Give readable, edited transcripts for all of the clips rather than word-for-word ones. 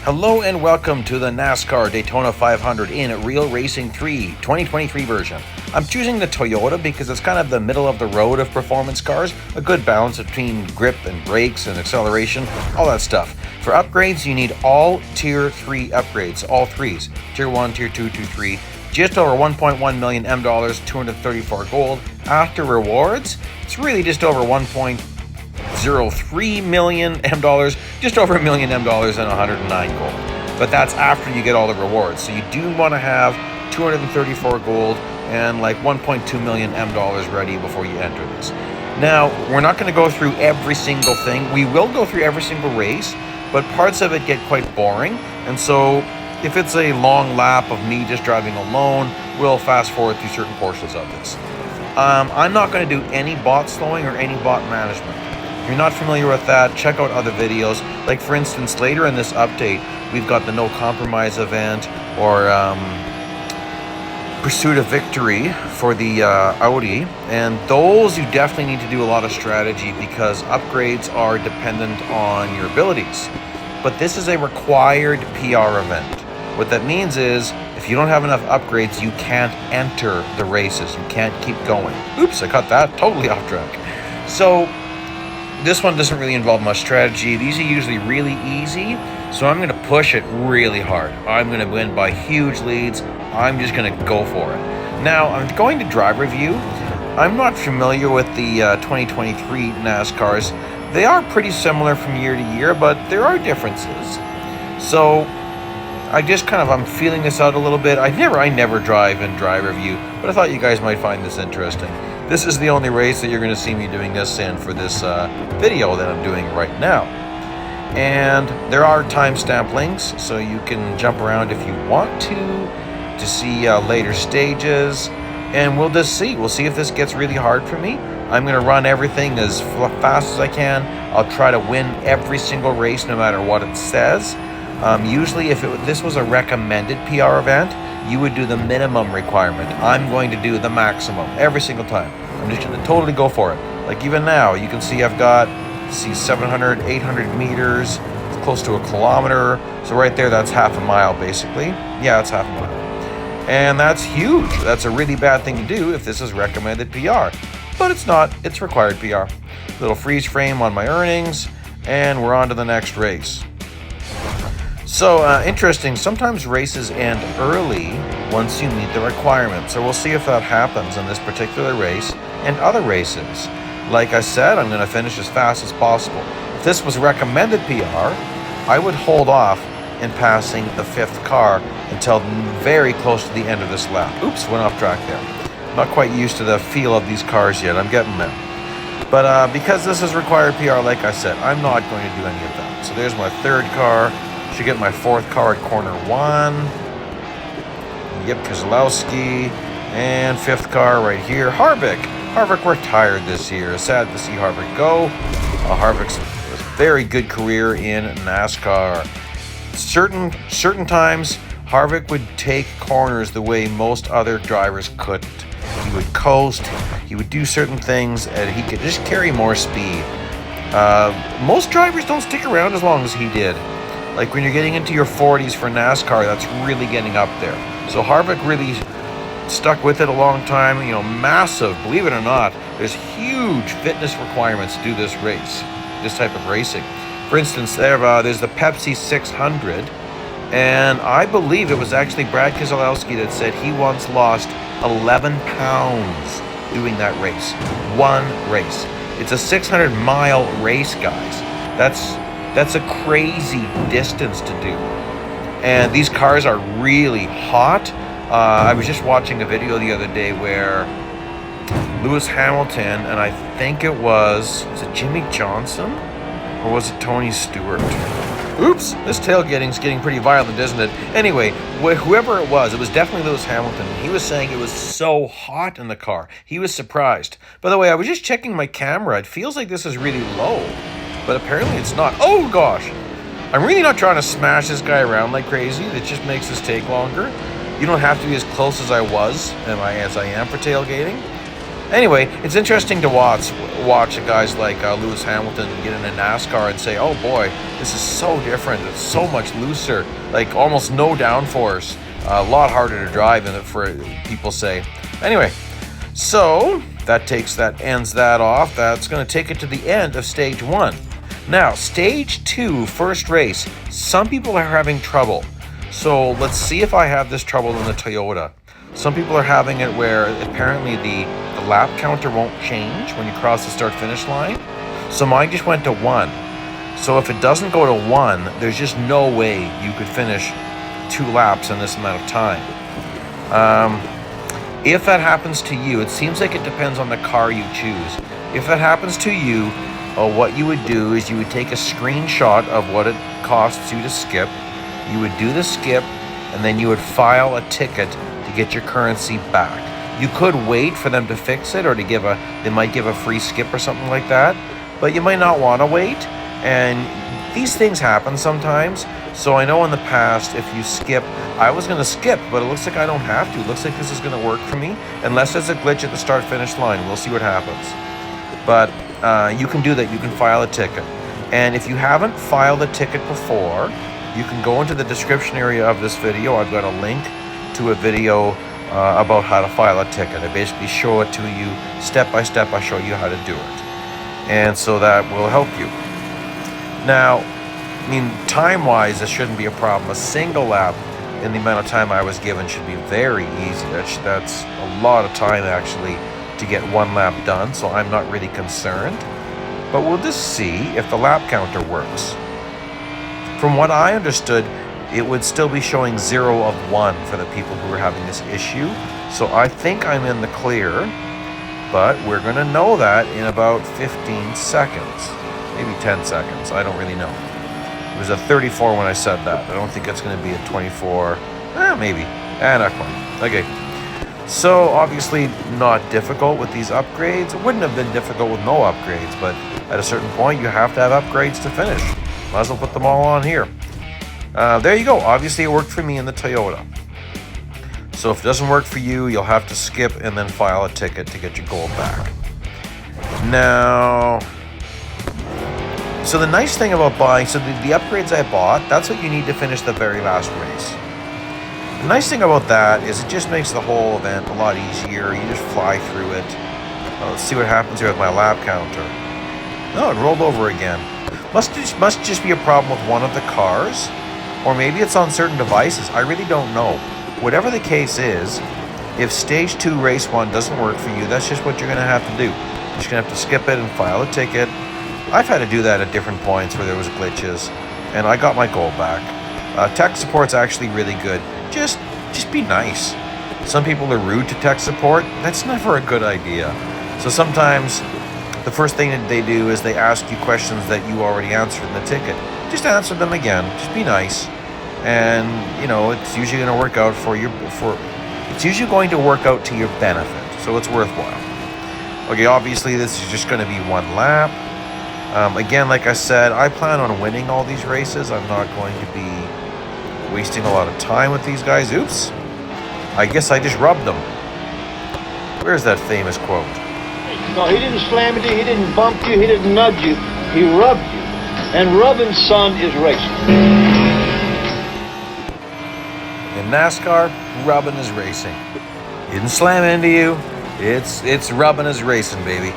Hello and welcome to the NASCAR Daytona 500 in Real Racing 3 2023 version. I'm choosing the Toyota because it's kind of the middle of the road of performance cars, a good balance between grip and brakes and acceleration, all that stuff. For upgrades, you need all Tier 3 upgrades, all threes, Tier 1, Tier 2, Tier 3, just over 1.1 million M dollars, 234 gold. After rewards, it's really just over 1.03 million M dollars, just over $1 million M dollars and 109 gold. But that's after you get all the rewards. So you do want to have 234 gold and like 1.2 million M dollars ready before you enter this. Now, we're not going to go through every single thing. We will go through every single race, but parts of it get quite boring. And so if it's a long lap of me just driving alone, we'll fast forward through certain portions of this. I'm not going to do any bot slowing or any bot management. If you're not familiar with that, check out other videos. Like for instance, later in this update, we've got the no compromise event or pursuit of victory for the Audi. And those you definitely need to do a lot of strategy because upgrades are dependent on your abilities. But this is a required PR event. What that means is if you don't have enough upgrades, you can't enter the races. You can't keep going. Oops, I cut that totally off track. So this one doesn't really involve much strategy. These are usually really easy, so I'm going to push it really hard. I'm going to win by huge leads. I'm just going to go for it. Now, I'm going to drive review. I'm not familiar with the 2023 NASCARs. They are pretty similar from year to year, but there are differences. So I'm feeling this out a little bit. I never drive and drive review, but I thought you guys might find this interesting. This is the only race that you're going to see me doing this in for this video that I'm doing right now. And there are timestamp links, so you can jump around if you want to see later stages. And we'll just see. We'll see if this gets really hard for me. I'm going to run everything as fast as I can. I'll try to win every single race no matter what it says. Usually if this was a recommended PR event, you would do the minimum requirement. I'm going to do the maximum every single time. I'm just going to totally go for it. Like even now, you can see I've got 700, 800 meters, it's close to a kilometer. So right there, that's half a mile basically. Yeah, that's half a mile. And that's huge. That's a really bad thing to do if this is recommended PR. But it's not, it's required PR. Little freeze frame on my earnings, and we're on to the next race. So, interesting, sometimes races end early once you meet the requirements. So we'll see if that happens in this particular race and other races. Like I said, I'm going to finish as fast as possible. If this was recommended PR, I would hold off in passing the fifth car until very close to the end of this lap. Oops, went off track there. Not quite used to the feel of these cars yet. I'm getting there. But because this is required PR, like I said, I'm not going to do any of that. So there's my third car. Should get my fourth car at corner one. Yep, Keselowski. And fifth car right here, Harvick. Harvick retired this year. Sad to see Harvick go. Harvick's a very good career in NASCAR. Certain times, Harvick would take corners the way most other drivers couldn't. He would coast, he would do certain things, and he could just carry more speed. Most drivers don't stick around as long as he did. Like when you're getting into your 40s for NASCAR, that's really getting up there. So Harvick really stuck with it a long time, massive, believe it or not, there's huge fitness requirements to do this race, this type of racing. For instance, there's the Pepsi 600, and I believe it was actually Brad Keselowski that said he once lost 11 pounds doing that race. One race. It's a 600-mile race, guys. That's a crazy distance to do. And these cars are really hot. I was just watching a video the other day where Lewis Hamilton, and I think was it Jimmy Johnson? Or was it Tony Stewart? Oops, this tailgating's getting pretty violent, isn't it? Anyway, whoever it was definitely Lewis Hamilton. He was saying it was so hot in the car. He was surprised. By the way, I was just checking my camera. It feels like this is really low, but apparently it's not. Oh gosh, I'm really not trying to smash this guy around like crazy. That just makes this take longer. You don't have to be as close as I was, as I am for tailgating. Anyway, it's interesting to watch guys like Lewis Hamilton get in a NASCAR and say, "Oh boy, this is so different. It's so much looser. Like almost no downforce. A lot harder to drive in it." For people say. Anyway, so that ends that off. That's going to take it to the end of stage 1. Now, stage 2, first race. Some people are having trouble. So let's see if I have this trouble in the Toyota. Some people are having it where apparently the lap counter won't change when you cross the start-finish line. So mine just went to 1. So if it doesn't go to 1, there's just no way you could finish 2 laps in this amount of time. If that happens to you, it seems like it depends on the car you choose. If that happens to you, what you would do is you would take a screenshot of what it costs you to skip. You would do the skip, and then you would file a ticket to get your currency back. You could wait for them to fix it, or they might give a free skip or something like that, but you might not want to wait. And these things happen sometimes. So I know in the past, if you skip, I was going to skip, but it looks like I don't have to. It looks like this is going to work for me, unless there's a glitch at the start-finish line. We'll see what happens. But you can do that. You can file a ticket. And if you haven't filed a ticket before, you can go into the description area of this video. I've got a link to a video about how to file a ticket. I basically show it to you step by step. I show you how to do it. And so that will help you. Now, I mean, time-wise, this shouldn't be a problem. A single lap in the amount of time I was given should be very easy. That's a lot of time, actually, to get 1 lap done, so I'm not really concerned. But we'll just see if the lap counter works. From what I understood, it would still be showing 0 of 1 for the people who are having this issue. So I think I'm in the clear, but we're going to know that in about 15 seconds. Maybe 10 seconds. I don't really know. It was a 34 when I said that. I don't think it's going to be a 24. Maybe. Not quite. Okay. So obviously not difficult with these upgrades. It wouldn't have been difficult with no upgrades, but at a certain point you have to have upgrades to finish. Might as well put them all on here. There you go. Obviously it worked for me in the Toyota. So if it doesn't work for you, you'll have to skip and then file a ticket to get your gold back. Now, so the nice thing about buying, the upgrades I bought, that's what you need to finish the very last race. The nice thing about that is it just makes the whole event a lot easier. You just fly through it. Let's see what happens here with my lap counter. No, it rolled over again. Must just be a problem with one of the cars, or maybe it's on certain devices. I really don't know. Whatever the case is, if stage 2 race 1 doesn't work for you, that's just what you're going to have to do. You're just going to have to skip it and file a ticket. I've had to do that at different points where there was glitches, and I got my gold back. Tech support's actually really good. Just be nice. Some people are rude to tech support. That's never a good idea. So sometimes the first thing that they do is they ask you questions that you already answered in the ticket. Just answer them again. Just be nice, and it's usually going to work out it's usually going to work out to your benefit. So it's worthwhile. Okay, obviously this is just going to be 1 lap. Again, like I said, I plan on winning all these races. I'm not going to be wasting a lot of time with these guys. Oops. I guess I just rubbed them. Where's that famous quote? No, he didn't slam into you, he didn't bump you, he didn't nudge you. He rubbed you. And rubbing, son, is racing. In NASCAR, rubbing is racing. He didn't slam into you. It's rubbing is racing, baby.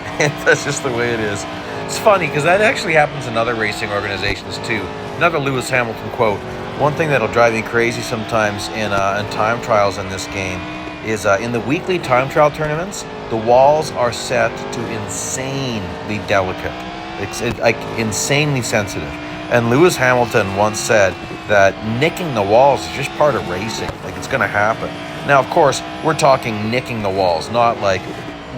That's just the way it is. It's funny because that actually happens in other racing organizations too. Another Lewis Hamilton quote. One thing that'll drive me crazy sometimes in time trials in this game is in the weekly time trial tournaments, the walls are set to insanely delicate. It's like insanely sensitive. And Lewis Hamilton once said that nicking the walls is just part of racing. Like, it's going to happen. Now, of course, we're talking nicking the walls, not like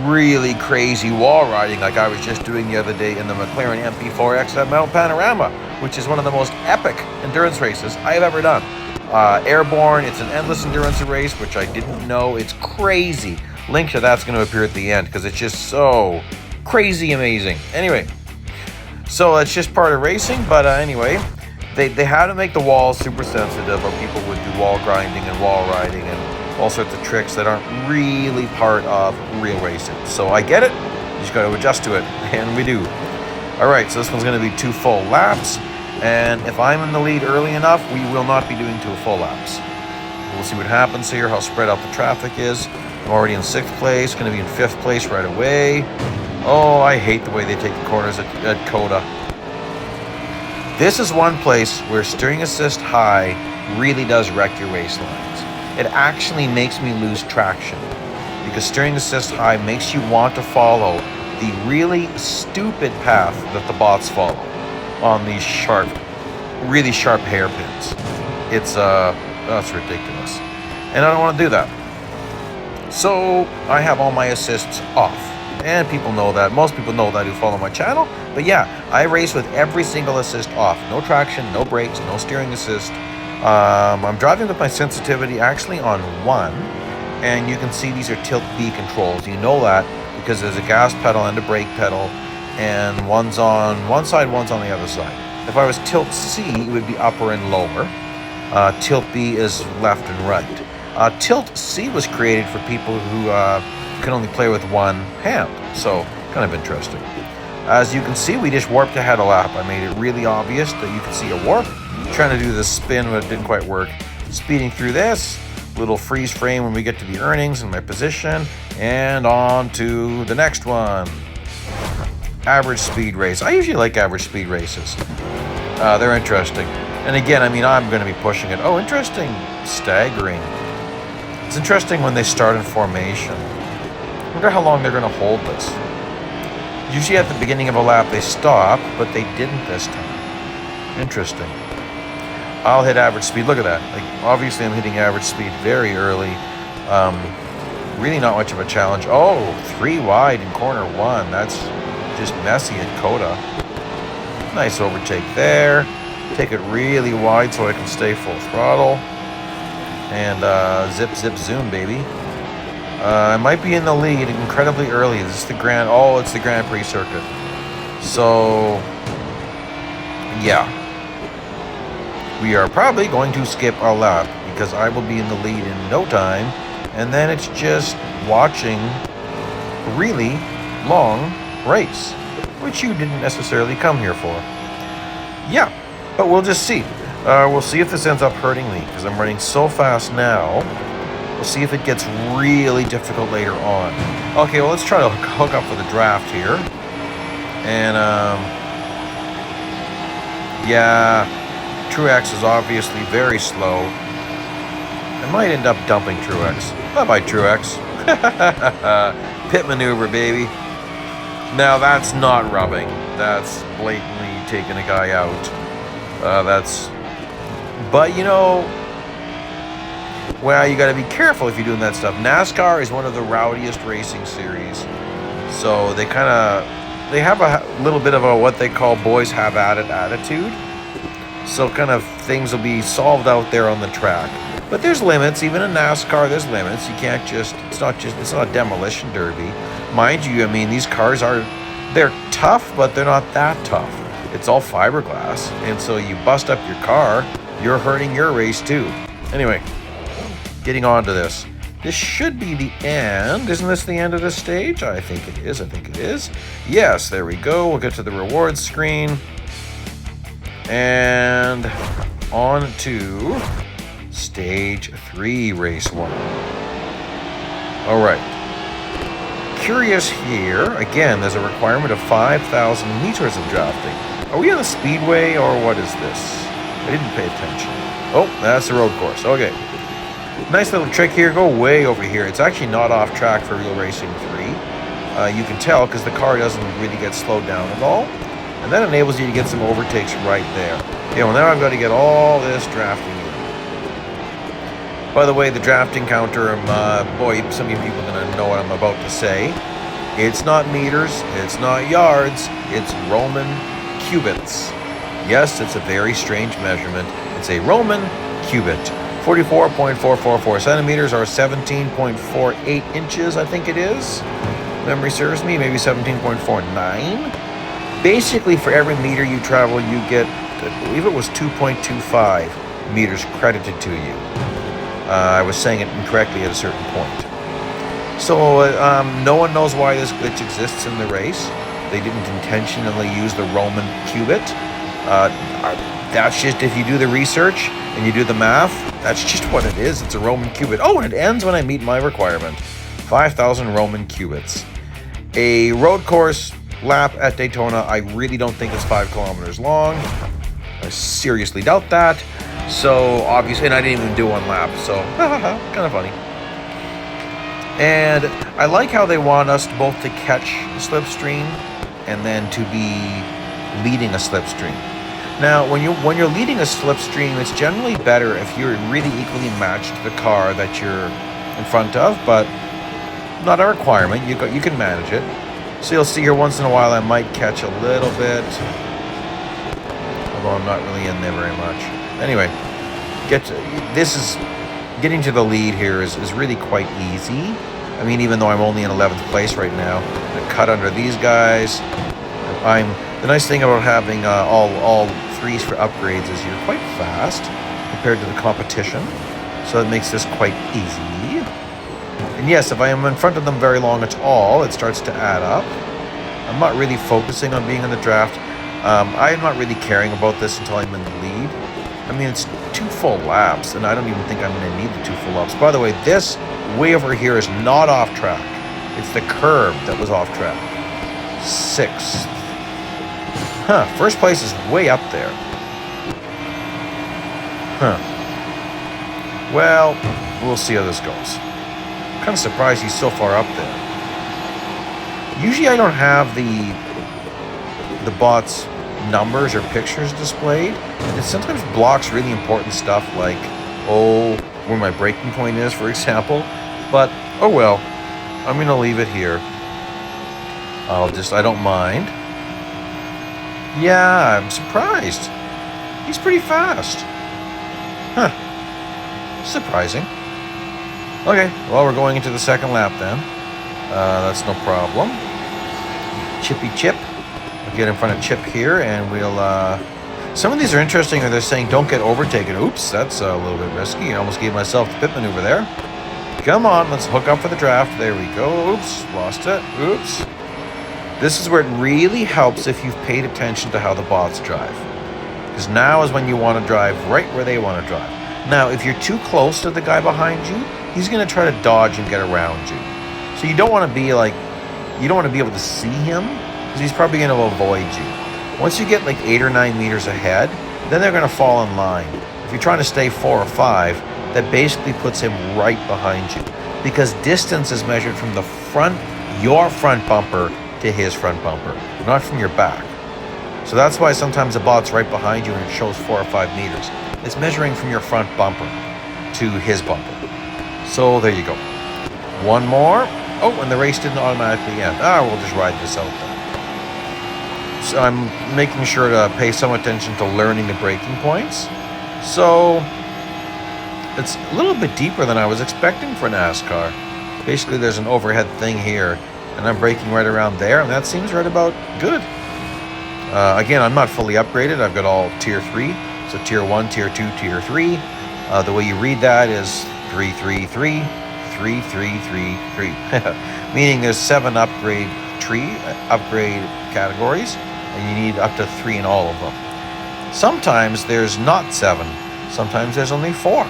really crazy wall riding like I was just doing the other day in the McLaren MP4X at Mount Panorama, which is one of the most epic endurance races I have ever done. Airborne, it's an endless endurance race, which I didn't know. It's crazy. Link to that's going to appear at the end because it's just so crazy amazing. Anyway, so it's just part of racing, but anyway, they had to make the walls super sensitive, or people would do wall grinding and wall riding, and all sorts of tricks that aren't really part of real racing. So I get it, you just got to adjust to it, and we do. All right, so this one's going to be 2 full laps, and if I'm in the lead early enough, we will not be doing 2 full laps. We'll see what happens here, how spread out the traffic is. I'm already in 6th place, going to be in 5th place right away. Oh, I hate the way they take the corners at COTA. This is one place where steering assist high really does wreck your race lines. It actually makes me lose traction because steering assist high makes you want to follow the really stupid path that the bots follow on these sharp, really sharp hairpins. That's ridiculous. And I don't want to do that. So I have all my assists off. And people know that. Most people know that who follow my channel. But yeah, I race with every single assist off. No traction, no brakes, no steering assist. I'm driving with my sensitivity actually on 1. And you can see these are tilt B controls. You know that because there's a gas pedal and a brake pedal. And one's on one side, one's on the other side. If I was tilt C, it would be upper and lower. Tilt B is left and right. Tilt C was created for people who can only play with one hand, so kind of interesting. As you can see, we just warped ahead a lap. I made it really obvious that you can see a warp. Trying to do this spin, but it didn't quite work. Speeding through this, little freeze frame when we get to the earnings and my position, and on to the next one. Average speed race. I usually like average speed races. They're interesting. And again, I mean, I'm going to be pushing it. Oh, interesting. Staggering. It's interesting when they start in formation. I wonder how long they're going to hold this. Usually at the beginning of a lap they stop, but they didn't this time. Interesting. I'll hit average speed. Look at that. Like, obviously I'm hitting average speed very early. Really not much of a challenge. Oh, 3 wide in corner 1. That's just messy at COTA. Nice overtake there. Take it really wide so I can stay full throttle. And zip, zip, zoom, baby. I might be in the lead incredibly early. This is the Grand... Oh, it's the Grand Prix circuit. So, yeah. We are probably going to skip our lap because I will be in the lead in no time. And then it's just watching a really long race, which you didn't necessarily come here for. Yeah, but we'll just see. We'll see if this ends up hurting me because I'm running so fast now. We'll see if it gets really difficult later on. Okay, well, let's try to hook up for the draft here. And, yeah, Truex is obviously very slow. I might end up dumping Truex. Bye-bye, Truex. Pit maneuver, baby. Now, that's not rubbing. That's blatantly taking a guy out. But, you know, well, you got to be careful if you're doing that stuff. NASCAR is one of the rowdiest racing series. So they have a little bit of a what they call boys have at it attitude. So kind of things will be solved out there on the track. But there's limits. Even in NASCAR, there's limits. You can't just, it's not a demolition derby. Mind you, I mean, these cars they're tough, but they're not that tough. It's all fiberglass. And so you bust up your car, you're hurting your race too. Anyway, getting on to this. This should be the end. Isn't this the end of the stage? I think it is. Yes, there we go. We'll get to the rewards screen. And on to stage 3, race 1. All right. Curious here. Again, there's a requirement of 5,000 meters of drafting. Are we on a speedway or what is this? I didn't pay attention. Oh, that's the road course. Okay. Nice little trick here. Go way over here. It's actually not off track for Real Racing 3. You can tell because the car doesn't really get slowed down at all. And that enables you to get some overtakes right there. Okay, well now I've got to get all this drafting in. By the way, the drafting counter, boy, some of you people are going to know what I'm about to say. It's not meters, it's not yards, it's Roman cubits. Yes, it's a very strange measurement. It's a Roman cubit. 44.444 centimeters or 17.48 inches, I think it is. Memory serves me, maybe 17.49. Basically, for every meter you travel, you get, I believe it was 2.25 meters credited to you. I was saying it incorrectly at a certain point. So no one knows why this glitch exists in the race. They didn't intentionally use the Roman cubit. That's just, if you do the research and you do the math, that's just what it is. It's a Roman cubit. Oh, and it ends when I meet my requirement. 5,000 Roman cubits. A road course lap at Daytona, I really don't think it's 5 kilometers long. I seriously doubt that. So obviously, and I didn't even do one lap, so kind of funny. And I like how they want us both to catch a slipstream and then to be leading a slipstream. Now, when you're leading a slipstream, it's generally better if you're really equally matched to the car that you're in front of, but not a requirement. You can manage it. So you'll see here once in a while I might catch a little bit, although I'm not really in there very much. Anyway, getting to the lead here is really quite easy. I mean, even though I'm only in 11th place right now, I cut under these guys. The nice thing about having all threes for upgrades is you're quite fast compared to the competition, so it makes this quite easy. And yes, if I am in front of them very long at all, it starts to add up. I'm not really focusing on being in the draft. I'm not really caring about this until I'm in the lead. I mean, it's 2 full laps, and I don't even think I'm going to need the 2 full laps. By the way, this way over here is not off track. It's the curb that was off track. 6th. First place is way up there. Well, we'll see how this goes. I'm kind of surprised he's so far up there. Usually I don't have the bot's numbers or pictures displayed. It sometimes blocks really important stuff like, where my braking point is, for example. But, oh well, I'm going to leave it here. I don't mind. Yeah, I'm surprised. He's pretty fast. Surprising. Okay, well, we're going into the second lap then. That's no problem. Chippy Chip. We'll get in front of Chip here, and we'll... Some of these are interesting, or they're saying don't get overtaken. Oops, that's a little bit risky. I almost gave myself the pit maneuver there. Come on, let's hook up for the draft. There we go. Oops, lost it. Oops. This is where it really helps if you've paid attention to how the bots drive. Because now is when you want to drive right where they want to drive. Now, if you're too close to the guy behind you, he's going to try to dodge and get around you. So you don't want to be able to see him, because he's probably going to avoid you. Once you get like 8 or 9 meters ahead, then they're going to fall in line. If you're trying to stay 4 or 5, that basically puts him right behind you. Because distance is measured from the front, your front bumper, to his front bumper, not from your back. So that's why sometimes the bot's right behind you and it shows 4 or 5 meters. It's measuring from your front bumper to his bumper. So there you go. One more. Oh, and the race didn't automatically end. We'll just ride this out then. So I'm making sure to pay some attention to learning the braking points. So it's a little bit deeper than I was expecting for NASCAR. Basically, there's an overhead thing here, and I'm braking right around there, and that seems right about good. Again, I'm not fully upgraded. I've got all Tier 3. So Tier 1, Tier 2, Tier 3. The way you read that is 333, 3333. Meaning there's 7 upgrade categories, and you need up to 3 in all of them. Sometimes there's not 7. Sometimes there's only 4.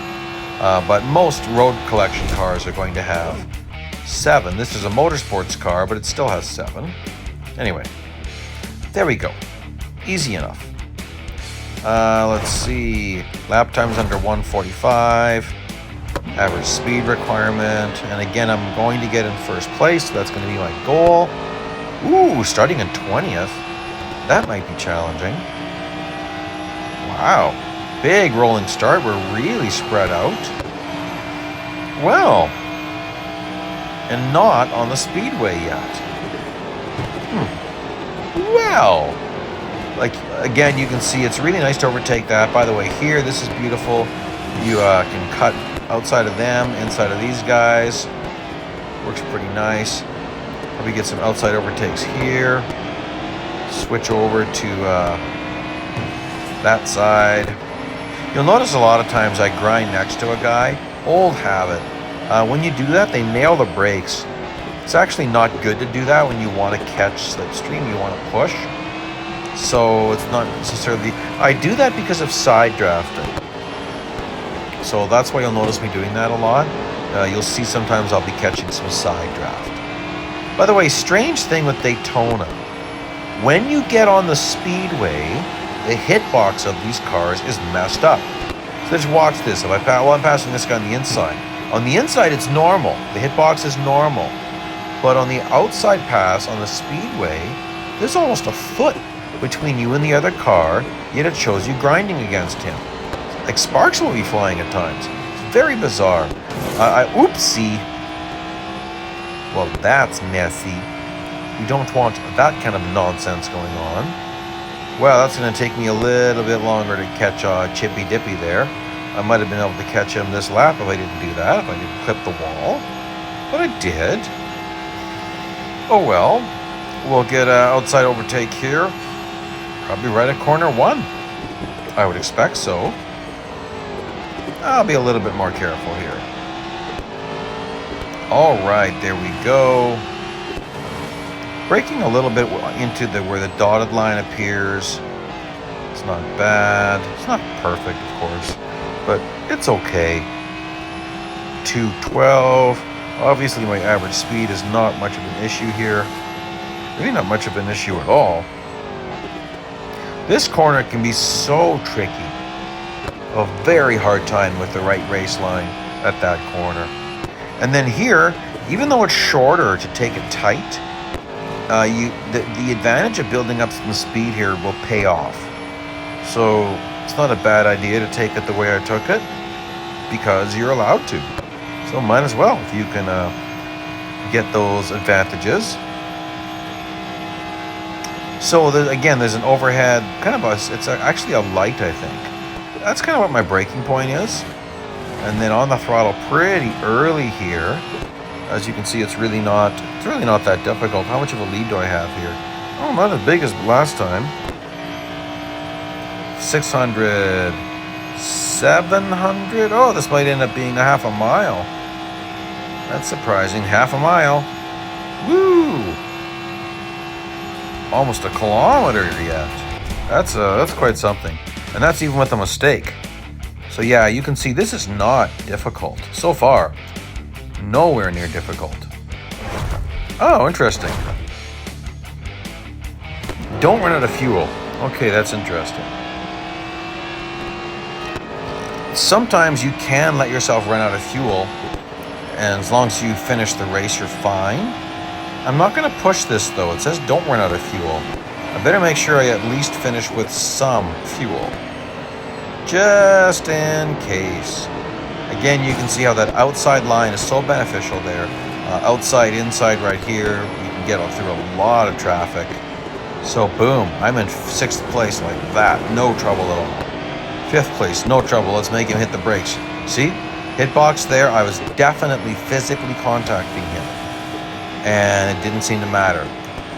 But most road collection cars are going to have 7. This is a motorsports car, but it still has 7. Anyway, there we go. Easy enough. Let's see. Lap time's under 1:45. Average speed requirement. And again, I'm going to get in first place, so that's going to be my goal. Ooh, starting in 20th. That might be challenging. Wow. Big rolling start. We're really spread out. Well. And not on the speedway yet. Well. Like, again, you can see it's really nice to overtake that. By the way, here, this is beautiful. You can cut outside of them, inside of these guys. Works pretty nice. Probably get some outside overtakes here. Switch over to that side. You'll notice a lot of times I grind next to a guy, Old habit. When you do that, they nail the brakes. It's actually not good to do that when you want to catch slipstream, you want to push. So it's not necessarily... I do that because of side drafting. So that's why you'll notice me doing that a lot. You'll see sometimes I'll be catching some side draft. By the way, strange thing with Daytona. When you get on the speedway, the hitbox of these cars is messed up. So just watch this. If I'm passing this guy on the inside. On the inside, it's normal. The hitbox is normal. But on the outside pass, on the speedway, there's almost a foot between you and the other car, yet it shows you grinding against him. Like sparks will be flying at times. It's very bizarre. Oopsie. Well, that's messy. We don't want that kind of nonsense going on. Well, that's going to take me a little bit longer to catch Chippy Dippy there. I might have been able to catch him this lap if I didn't do that, if I didn't clip the wall. But I did. Oh well. We'll get an outside overtake here. Probably right at corner 1. I would expect so. I'll be a little bit more careful here. All right, there we go. Braking a little bit into where the dotted line appears. It's not bad. It's not perfect, of course, but it's okay. 212. Obviously, my average speed is not much of an issue here. Really not much of an issue at all. This corner can be so tricky. A very hard time with the right race line at that corner. And then here, even though it's shorter to take it tight, the advantage of building up some speed here will pay off. So it's not a bad idea to take it the way I took it, because you're allowed to. So might as well if you can get those advantages. So there's an overhead, kind of it's actually a light, I think. That's kind of what my braking point is. And then on the throttle pretty early here. As you can see, it's really not that difficult. How much of a lead do I have here? Oh, not as big as last time. 600, 700. Oh, this might end up being a half a mile. That's surprising. Half a mile. Woo! Almost a kilometer yet. That's quite something. And that's even with a mistake. So yeah, you can see this is not difficult. So far, nowhere near difficult. Oh, interesting. Don't run out of fuel. Okay, that's interesting. Sometimes you can let yourself run out of fuel, and as long as you finish the race, you're fine. I'm not going to push this though. It says don't run out of fuel. I better make sure I at least finish with some fuel, just in case. Again, you can see how that outside line is so beneficial there. Outside, inside right here, you can get through a lot of traffic. So boom, I'm in 6th place like that, no trouble at all. 5th place, no trouble. Let's make him hit the brakes. See, hitbox there, I was definitely physically contacting him, and it didn't seem to matter.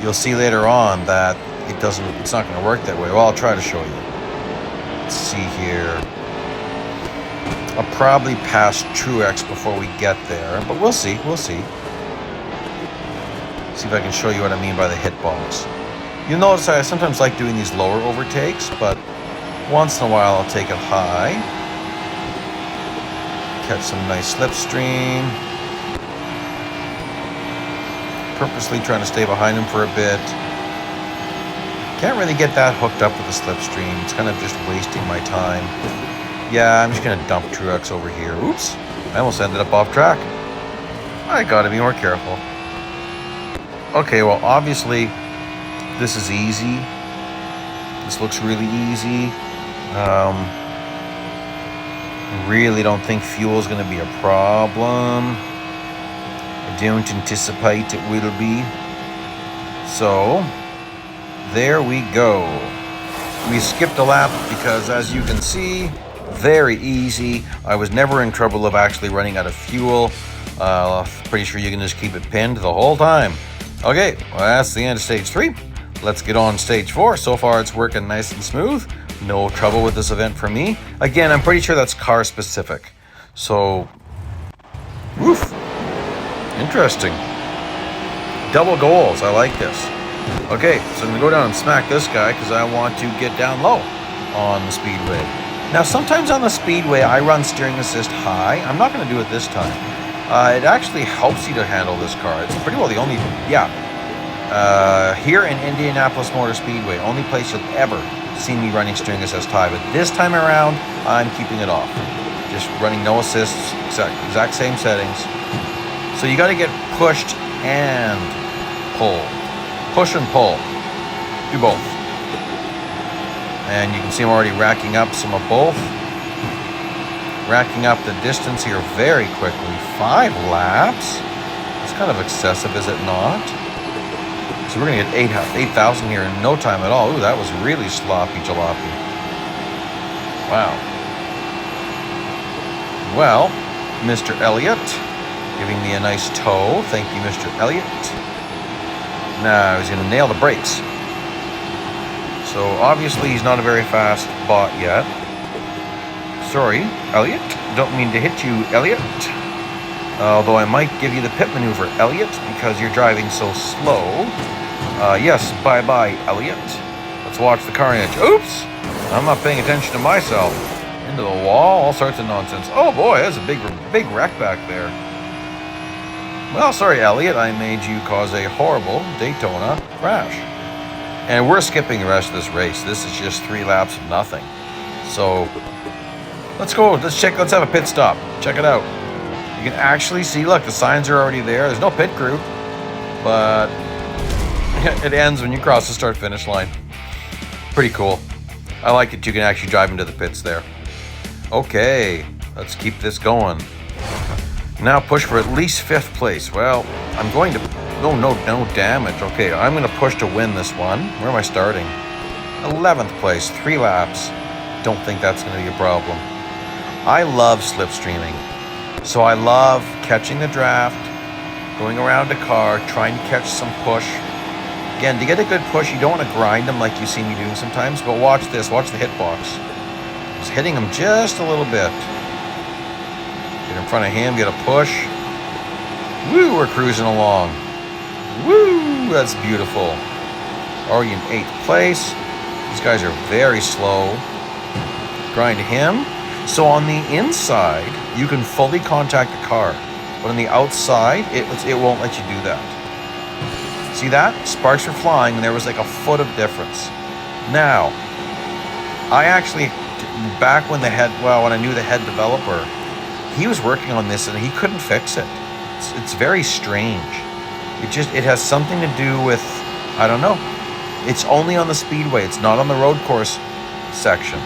You'll see later on that it's not going to work that way. Well, I'll try to show you. Let's see here. I'll probably pass Truex before we get there, but we'll see. See if I can show you what I mean by the hitbox. You'll notice I sometimes like doing these lower overtakes, but once in a while I'll take it high. Catch some nice slipstream. Purposely trying to stay behind him for a bit. Can't really get that hooked up with the slipstream. It's kind of just wasting my time. Yeah, I'm just going to dump Truex over here. Oops, I almost ended up off track. I got to be more careful. Okay, well, obviously, this is easy. This looks really easy. Really don't think fuel is going to be a problem. I don't anticipate it will be. So, there we go. We skipped a lap because, as you can see, very easy. I was never in trouble of actually running out of fuel. Pretty sure you can just keep it pinned the whole time. Okay, well, that's the end of stage 3. Let's get on stage 4. So far, it's working nice and smooth. No trouble with this event for me. Again, I'm pretty sure that's car specific. So Woof. Interesting. Double goals. I like this. Okay, so I'm going to go down and smack this guy because I want to get down low on the speedway. Now, sometimes on the speedway, I run steering assist high. I'm not going to do it this time. It actually helps you to handle this car. It's pretty well the only, here in Indianapolis Motor Speedway, only place you'll ever see me running steering assist high. But this time around, I'm keeping it off. Just running no assists, exact same settings. So you got to get pushed and pull. Push and pull. Do both. And you can see I'm already racking up some of both. Racking up the distance here very quickly. 5 laps. It's kind of excessive, is it not? So we're going to get 8,000 here in no time at all. Ooh, that was really sloppy jalopy. Wow. Well, Mr. Elliott, giving me a nice tow. Thank you, Mr. Elliott. Now he's going to nail the brakes. So obviously he's not a very fast bot yet. Sorry, Elliott. Don't mean to hit you, Elliott. Although I might give you the pit maneuver, Elliott, because you're driving so slow. Yes, bye-bye, Elliott. Let's watch the carnage. Oops! I'm not paying attention to myself. Into the wall, all sorts of nonsense. Oh boy, that's a big wreck back there. Well, sorry, Elliott, I made you cause a horrible Daytona crash. And we're skipping the rest of this race. This is just 3 laps of nothing. So, let's go. Let's have a pit stop. Check it out. You can actually see, look, the signs are already there. There's no pit crew. But it ends when you cross the start-finish line. Pretty cool. I like that you can actually drive into the pits there. Okay, let's keep this going. Now push for at least 5th place. Well, I'm going to... No damage. Okay, I'm going to push to win this one. Where am I starting? 11th place, 3 laps. Don't think that's going to be a problem. I love slipstreaming. So I love catching the draft, going around a car, trying to catch some push. Again, to get a good push, you don't want to grind them like you see me doing sometimes, but watch this. Watch the hitbox. Just hitting them just a little bit. Get in front of him, get a push. Woo, we're cruising along. Woo, that's beautiful. Already in 8th place. These guys are very slow. Grind him. So on the inside, you can fully contact the car. But on the outside, it won't let you do that. See that? Sparks were flying and there was like a foot of difference. Now, I actually, back when when I knew the head developer, he was working on this and he couldn't fix it. It's very strange. It has something to do with, I don't know. It's only on the speedway. It's not on the road course section.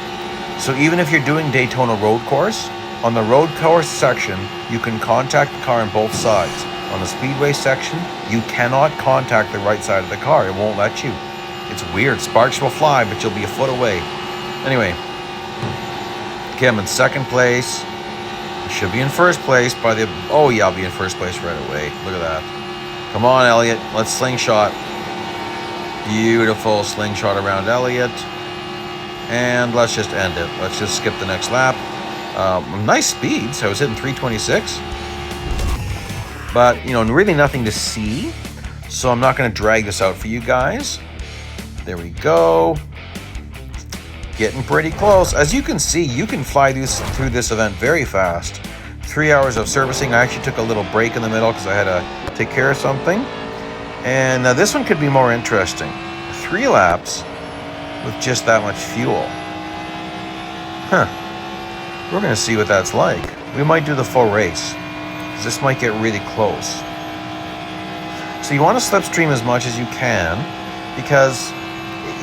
So even if you're doing Daytona road course, on the road course section, you can contact the car on both sides. On the speedway section, you cannot contact the right side of the car. It won't let you. It's weird. Sparks will fly, but you'll be a foot away. Anyway, okay, I'm in 2nd place. I should be in 1st place by the... Oh yeah, I'll be in 1st place right away. Look at that. Come on, Elliott. Let's slingshot. Beautiful slingshot around Elliott. And let's just end it. Let's just skip the next lap. Nice speeds. I was hitting 326. But, really nothing to see. So I'm not going to drag this out for you guys. There we go. Getting pretty close. As you can see, you can fly through this event very fast. 3 hours of servicing. I actually took a little break in the middle because I had to take care of something. And now this one could be more interesting. 3 laps with just that much fuel. We're going to see what that's like. We might do the full race. This might get really close. So you want to slipstream as much as you can because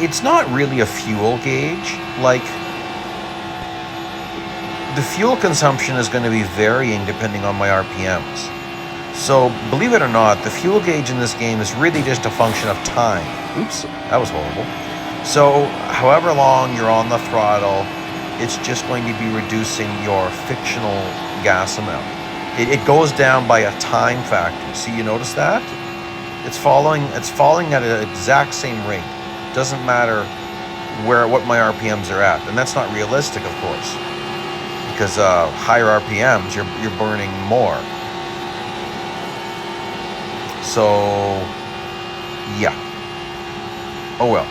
it's not really a fuel gauge. Like, the fuel consumption is going to be varying depending on my RPMs. So, believe it or not, the fuel gauge in this game is really just a function of time. Oops, that was horrible. So, however long you're on the throttle, it's just going to be reducing your fictional gas amount. It goes down by a time factor. See, you notice that? It's falling at an exact same rate. Doesn't matter what my RPMs are at. And that's not realistic, of course. Because higher RPMs, you're burning more. So, yeah. Oh well.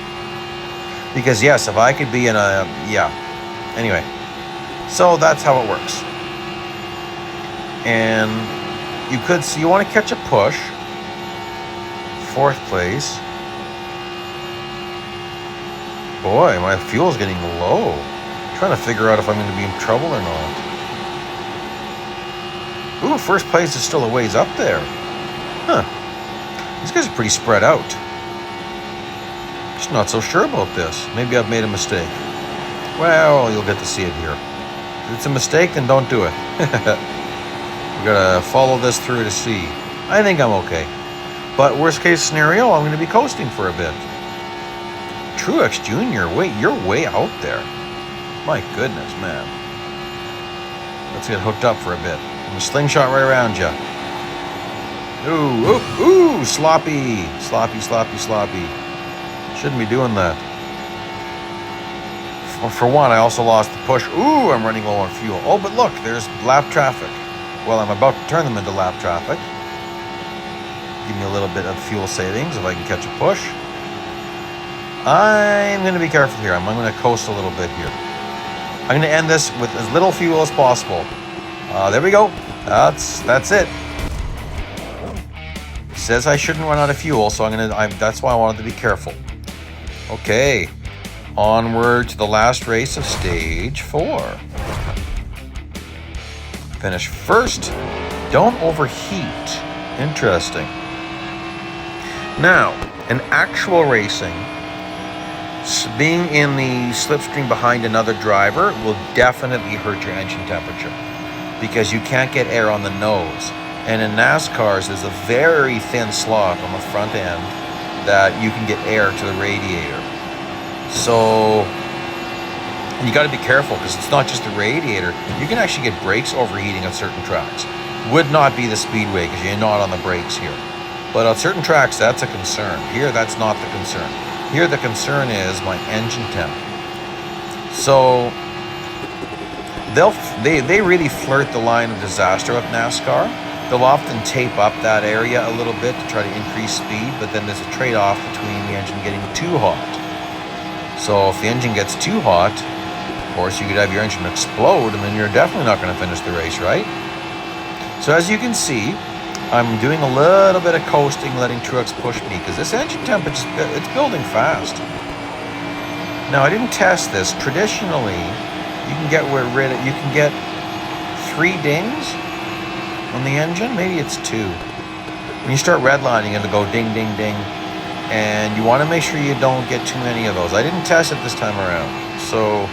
Because yes, if I could be in a, yeah. Anyway, so that's how it works. And you could see, you want to catch a push. 4th place. Boy, my fuel's getting low. I'm trying to figure out if I'm going to be in trouble or not. Ooh, 1st place is still a ways up there. Huh. These guys are pretty spread out. Just not so sure about this. Maybe I've made a mistake. Well, you'll get to see it here. If it's a mistake, then don't do it. We gotta follow this through to see. I think I'm okay. But worst case scenario, I'm gonna be coasting for a bit. Truex Jr., wait, you're way out there. My goodness, man. Let's get hooked up for a bit. I'm gonna slingshot right around you. Ooh, sloppy. Sloppy. Shouldn't be doing that. For one, I also lost the push. Ooh, I'm running low on fuel. Oh, but look, there's lap traffic. Well, I'm about to turn them into lap traffic. Give me a little bit of fuel savings if I can catch a push. I'm going to be careful here. I'm going to coast a little bit here. I'm going to end this with as little fuel as possible. There we go. That's it. It says I shouldn't run out of fuel, so that's why I wanted to be careful. Okay. Onward to the last race of stage 4. Finish first. Don't overheat. Interesting. Now, in actual racing, being in the slipstream behind another driver will definitely hurt your engine temperature because you can't get air on the nose. And in NASCARs, there's a very thin slot on the front end that you can get air to the radiator. So you got to be careful because it's not just the radiator. You can actually get brakes overheating on certain tracks. Would not be the speedway because you're not on the brakes here. But on certain tracks, that's a concern. Here, that's not the concern. Here, the concern is my engine temp. So they really flirt the line of disaster with NASCAR. They'll often tape up that area a little bit to try to increase speed, but then there's a trade-off between the engine getting too hot. So if the engine gets too hot, of course, you could have your engine explode, and then you're definitely not going to finish the race, right? So as you can see, I'm doing a little bit of coasting, letting Truex push me, because this engine temperature, it's building fast. Now, I didn't test this. Traditionally, you can get 3 dings on the engine. Maybe it's 2. When you start redlining, it'll go ding, ding, ding. And you want to make sure you don't get too many of those. I didn't test it this time around. So,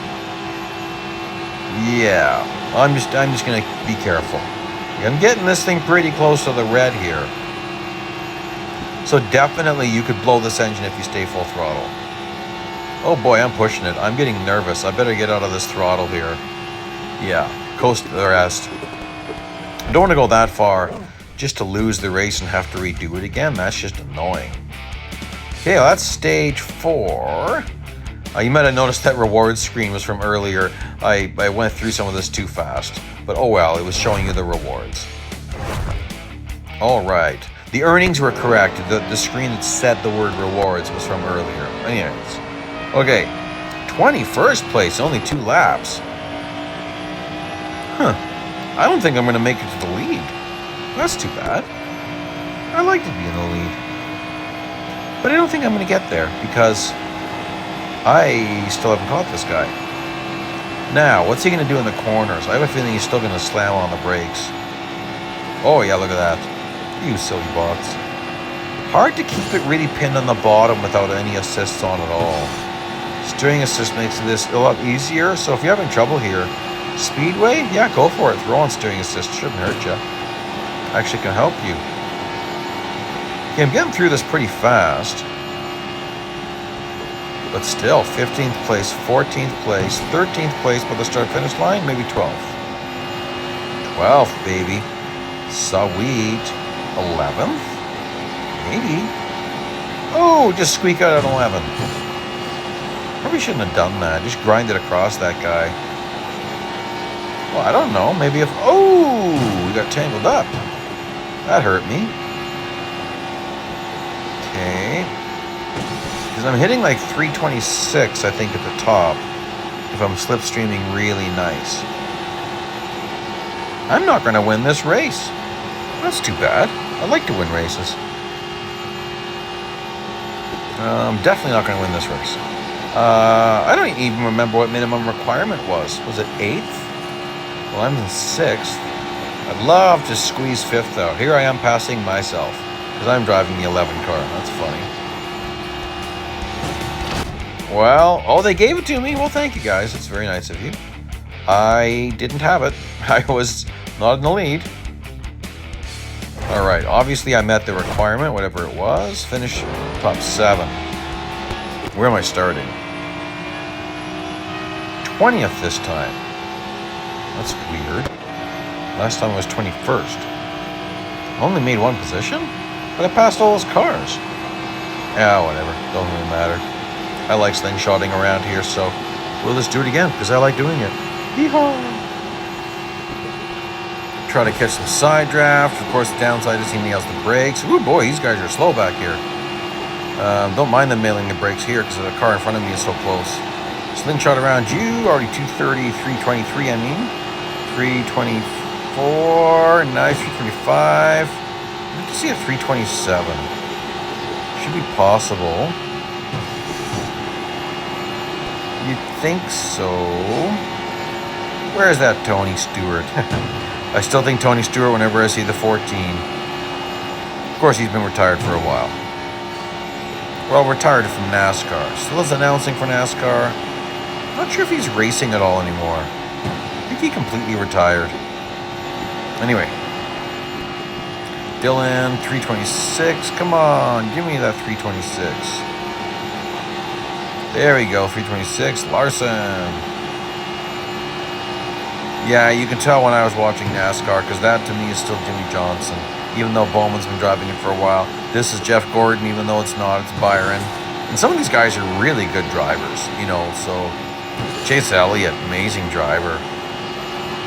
yeah. I'm just going to be careful. I'm getting this thing pretty close to the red here. So definitely you could blow this engine if you stay full throttle. Oh boy, I'm pushing it. I'm getting nervous. I better get out of this throttle here. Yeah, coast the rest. I don't want to go that far just to lose the race and have to redo it again. That's just annoying. Okay, well, that's stage 4. You might have noticed that reward screen was from earlier. I went through some of this too fast. But oh well, it was showing you the rewards. All right. The earnings were correct. The screen that said the word rewards was from earlier. Anyways. Okay. 21st place, only 2 laps. Huh. I don't think I'm going to make it to the lead. That's too bad. I like to be in the lead. But I don't think I'm going to get there because I still haven't caught this guy. Now, what's he going to do in the corners? I have a feeling he's still going to slam on the brakes. Oh, yeah, look at that. You silly bots. Hard to keep it really pinned on the bottom without any assists on at all. Steering assist makes this a lot easier, so if you're having trouble here, Speedway, yeah, go for it. Throw on steering assist. Shouldn't hurt you. Actually can help you. Okay, I'm getting through this pretty fast. But still, 15th place, 14th place, 13th place by the start-finish line, maybe 12th. 12th, baby. Sweet. 11th? Maybe. Oh, just squeak out at 11. Probably shouldn't have done that. Just grind it across that guy. Well, I don't know. Maybe if... Oh, we got tangled up. That hurt me. Okay. Because I'm hitting like 326, I think, at the top. If I'm slipstreaming really nice. I'm not going to win this race. That's too bad. I like to win races. I'm definitely not going to win this race. I don't even remember what minimum requirement was. Was it 8th? Well, I'm in 6th. I'd love to squeeze 5th, though. Here I am passing myself. Because I'm driving the 11 car. That's funny. Well, oh, they gave it to me. Well, thank you, guys. It's very nice of you. I didn't have it. I was not in the lead. All right. Obviously, I met the requirement, whatever it was. Finish top 7. Where am I starting? 20th this time. That's weird. Last time I was 21st. Only made one position? But I passed all those cars. Yeah, whatever. Don't really matter. I like slingshotting around here, so we'll just do it again, because I like doing it. Yeehaw! Try to catch some side draft. Of course, the downside is he nails the brakes. Ooh, boy, these guys are slow back here. Don't mind them nailing the brakes here, because the car in front of me is so close. Slingshot around you. Already 230, 323, I mean. 324. Nice, 325. I'd like to see a 327. Should be possible. You'd think so. Where is that Tony Stewart? I still think Tony Stewart whenever I see the 14. Of course, he's been retired for a while. Well, retired from NASCAR. Still is announcing for NASCAR. Not sure if he's racing at all anymore. I think he completely retired. Anyway. Dylan, 326. Come on, give me that 326. There we go, 326. Larson. Yeah, you can tell when I was watching NASCAR, because that to me is still Jimmy Johnson. Even though Bowman's been driving it for a while. This is Jeff Gordon, even though it's not. It's Byron. And some of these guys are really good drivers, you know, so... Chase Elliott, amazing driver.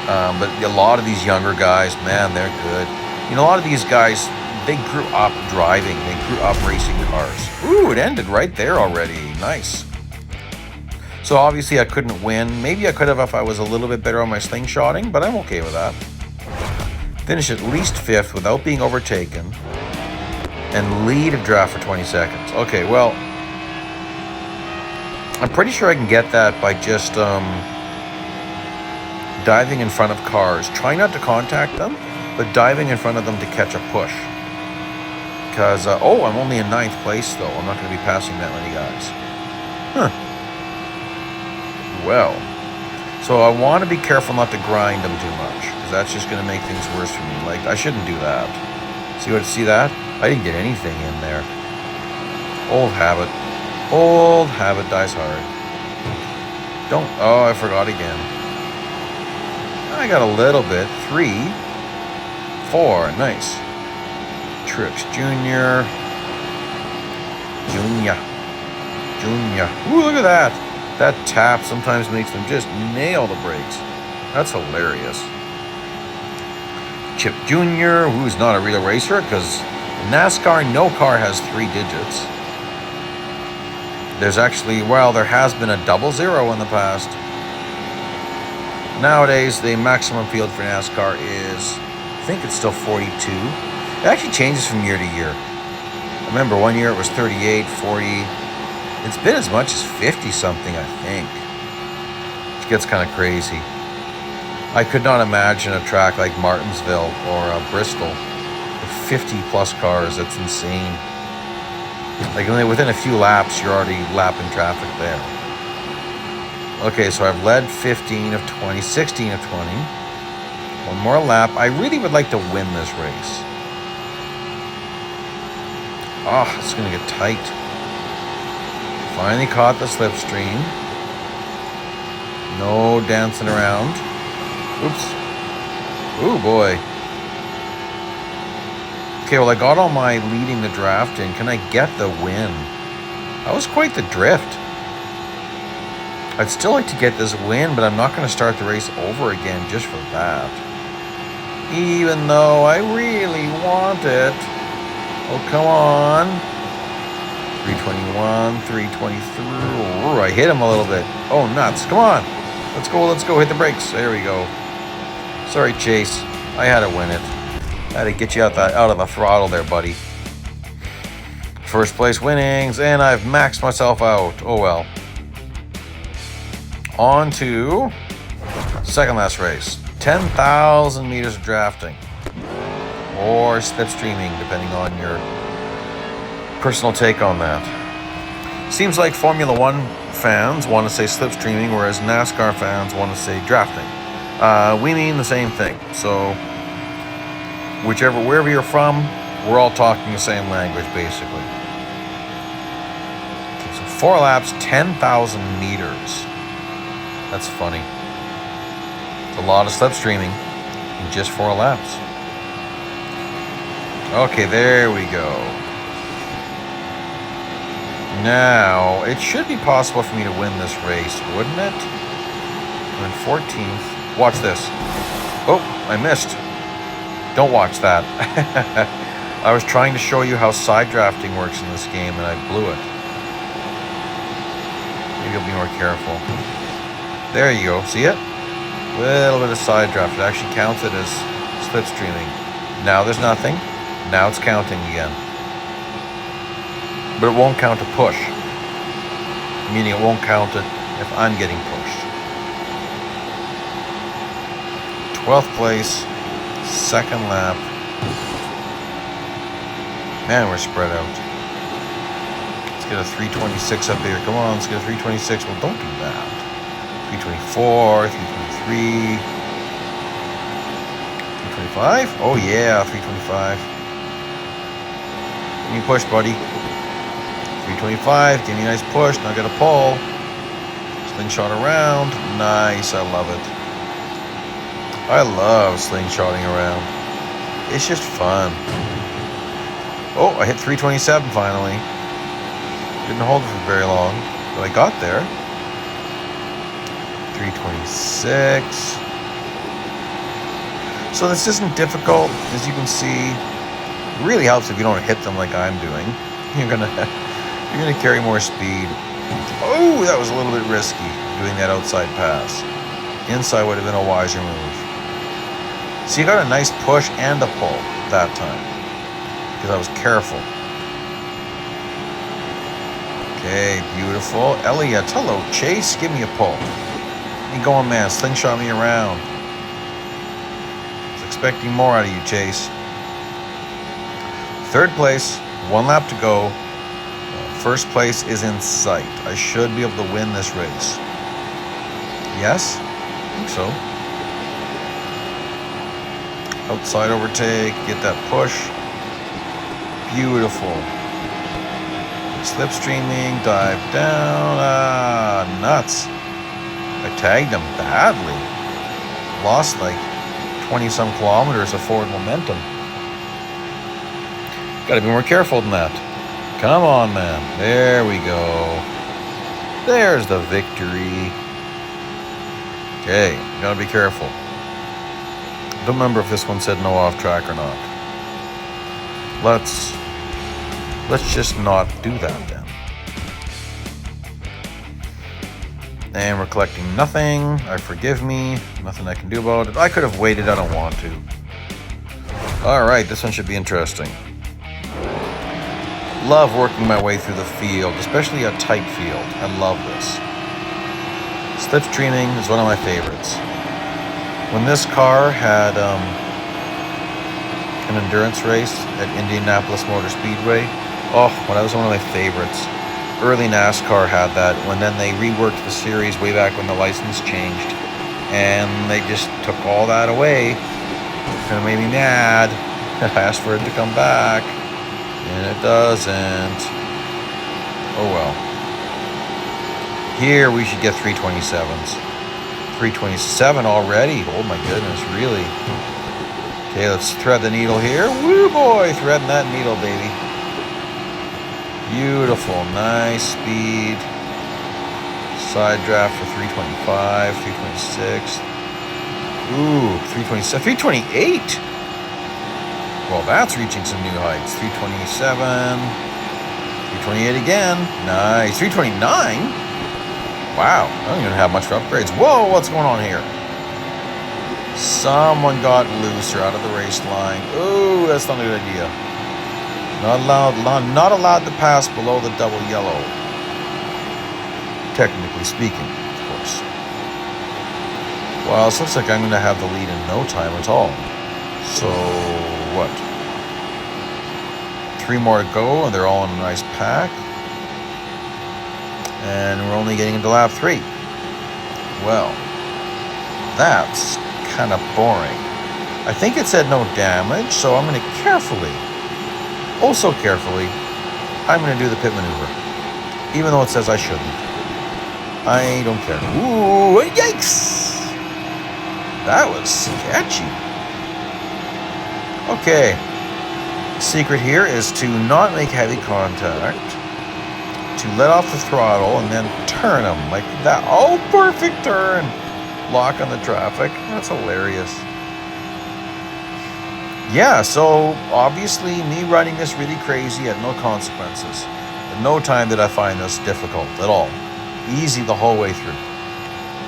But a lot of these younger guys, man, they're good. You know, a lot of these guys, they grew up driving. They grew up racing cars. Ooh, it ended right there already. Nice. So obviously I couldn't win. Maybe I could have if I was a little bit better on my slingshotting, but I'm okay with that. Finish at least 5th without being overtaken. And lead a draft for 20 seconds. Okay, well, I'm pretty sure I can get that by just diving in front of cars. Try not to contact them, but diving in front of them to catch a push. Because, oh, I'm only in 9th place, though. I'm not going to be passing that many guys. Huh. Well, so I want to be careful not to grind them too much, because that's just going to make things worse for me. Like, I shouldn't do that. See that? I didn't get anything in there. Old habit. Old habit dies hard. Oh, I forgot again. I got a little bit. 3, 4, nice. Tricks Junior. Ooh, look at that. That tap sometimes makes them just nail the brakes. That's hilarious. Chip Jr., who's not a real racer, because in NASCAR, no car has 3 digits. There's actually, well, there has been a 00 in the past. Nowadays, the maximum field for NASCAR is, I think it's still 42. It actually changes from year to year. I remember one year it was 38, 40. It's been as much as 50-something, I think. Which gets kind of crazy. I could not imagine a track like Martinsville or Bristol with 50-plus cars. That's insane. Like, within a few laps, you're already lapping traffic there. Okay, so I've led 15 of 20, 16 of 20. One more lap. I really would like to win this race. Oh, it's going to get tight. Finally caught the slipstream. No dancing around. Oops. Ooh, boy. Okay, well, I got all my leading the draft in. Can I get the win? That was quite the drift. I'd still like to get this win, but I'm not going to start the race over again just for that. Even though I really want it. Oh, come on. 321, 323. Ooh, I hit him a little bit. Oh, nuts. Come on. Let's go, let's go. Hit the brakes. There we go. Sorry, Chase. I had to win it. I had to get you out of the throttle there, buddy. First place winnings, and I've maxed myself out. Oh, well. On to second last race. 10,000 meters of drafting. Or slipstreaming, depending on your personal take on that. Seems like Formula One fans want to say slipstreaming, whereas NASCAR fans want to say drafting. We mean the same thing. So, wherever you're from, we're all talking the same language, basically. Okay, so 4 laps, 10,000 meters. That's funny. It's a lot of slipstreaming in just 4 laps. Okay, there we go. Now, it should be possible for me to win this race, wouldn't it? I'm in 14th. Watch this. Oh, I missed. Don't watch that. I was trying to show you how side drafting works in this game, and I blew it. Maybe I'll be more careful. There you go. See it? A little bit of side draft. It actually counts it as slipstreaming. Now there's nothing. Now it's counting again. But it won't count a push. Meaning it won't count it if I'm getting pushed. 12th place. Second lap. Man, we're spread out. Let's get a 326 up here. Come on, let's get a 326. Well, don't do that. 324, 323. 325? Oh, yeah, 325. Give me a push, buddy. 325, give me a nice push. Now I got a pull. Slingshot around. Nice, I love it. I love slingshotting around. It's just fun. Oh, I hit 327 finally. Didn't hold it for very long, but I got there. 326. So this isn't difficult, as you can see. It really helps if you don't hit them like I'm doing. You're gonna carry more speed. Oh, that was a little bit risky, doing that outside pass. Inside would have been a wiser move. So you got a nice push and a pull that time, because I was careful. Okay, beautiful. Elliott, hello, Chase. Give me a pull. Let me go on, man. Slingshot me around. I was expecting more out of you, Chase. Third place, 1 lap to go. First place is in sight. I should be able to win this race. Yes? I think so. Outside overtake, get that push. Beautiful. Slipstreaming, dive down. Ah, nuts. I tagged him badly. Lost like 20-some kilometers of forward momentum. Gotta be more careful than that. Come on, man. There we go. There's the victory. Okay, gotta be careful. Don't remember if this one said no off track or not. Let's just not do that then. And we're collecting nothing. Forgive me. Nothing I can do about it. I could have waited. I don't want to. Alright, this one should be interesting. Love working my way through the field, especially a tight field. I love this. Slipstreaming is one of my favorites. When this car had an endurance race at Indianapolis Motor Speedway, oh, well, that was one of my favorites. Early NASCAR had that, when then they reworked the series way back when the license changed, and they just took all that away. It made me mad. I asked for it to come back, and it doesn't. Oh well. Here we should get 327s. 327 already. Oh my goodness, really? Okay, let's thread the needle here. Woo boy, threading that needle, baby. Beautiful, nice speed. Side draft for 325, 326. Ooh, 327, 328. Well, that's reaching some new heights. 327, 328 again. Nice. 329? Wow. I don't even have much for upgrades. Whoa, what's going on here? Someone got loose or out of the race line. Ooh, that's not a good idea. Not allowed to pass below the double yellow. Technically speaking, of course. Well, this looks like I'm going to have the lead in no time at all. So, what? 3 more to go, and they're all in a nice pack. And we're only getting into lap 3. Well, that's kind of boring. I think it said no damage, so I'm going to carefully, oh so carefully, I'm going to do the pit maneuver. Even though it says I shouldn't. I don't care. Ooh, yikes! That was sketchy. Okay. The secret here is to not make heavy contact, to let off the throttle and then turn them like that. Oh, perfect turn! Lock on the traffic. That's hilarious. Yeah, so obviously me running this really crazy had no consequences. At no time did I find this difficult at all. Easy the whole way through.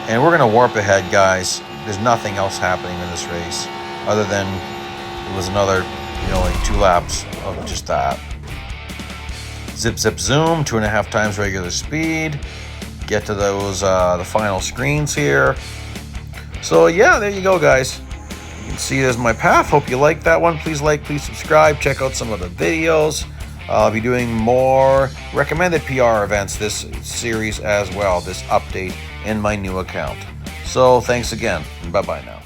And we're going to warp ahead, guys. There's nothing else happening in this race other than it was another, like 2 laps of just that. Zip, zip, zoom, 2.5 times regular speed. Get to those, the final screens here. So yeah, there you go, guys. You can see there's my path. Hope you liked that one. Please like, please subscribe. Check out some of the videos. I'll be doing more recommended PR events this series as well, this update in my new account. So thanks again, and bye-bye now.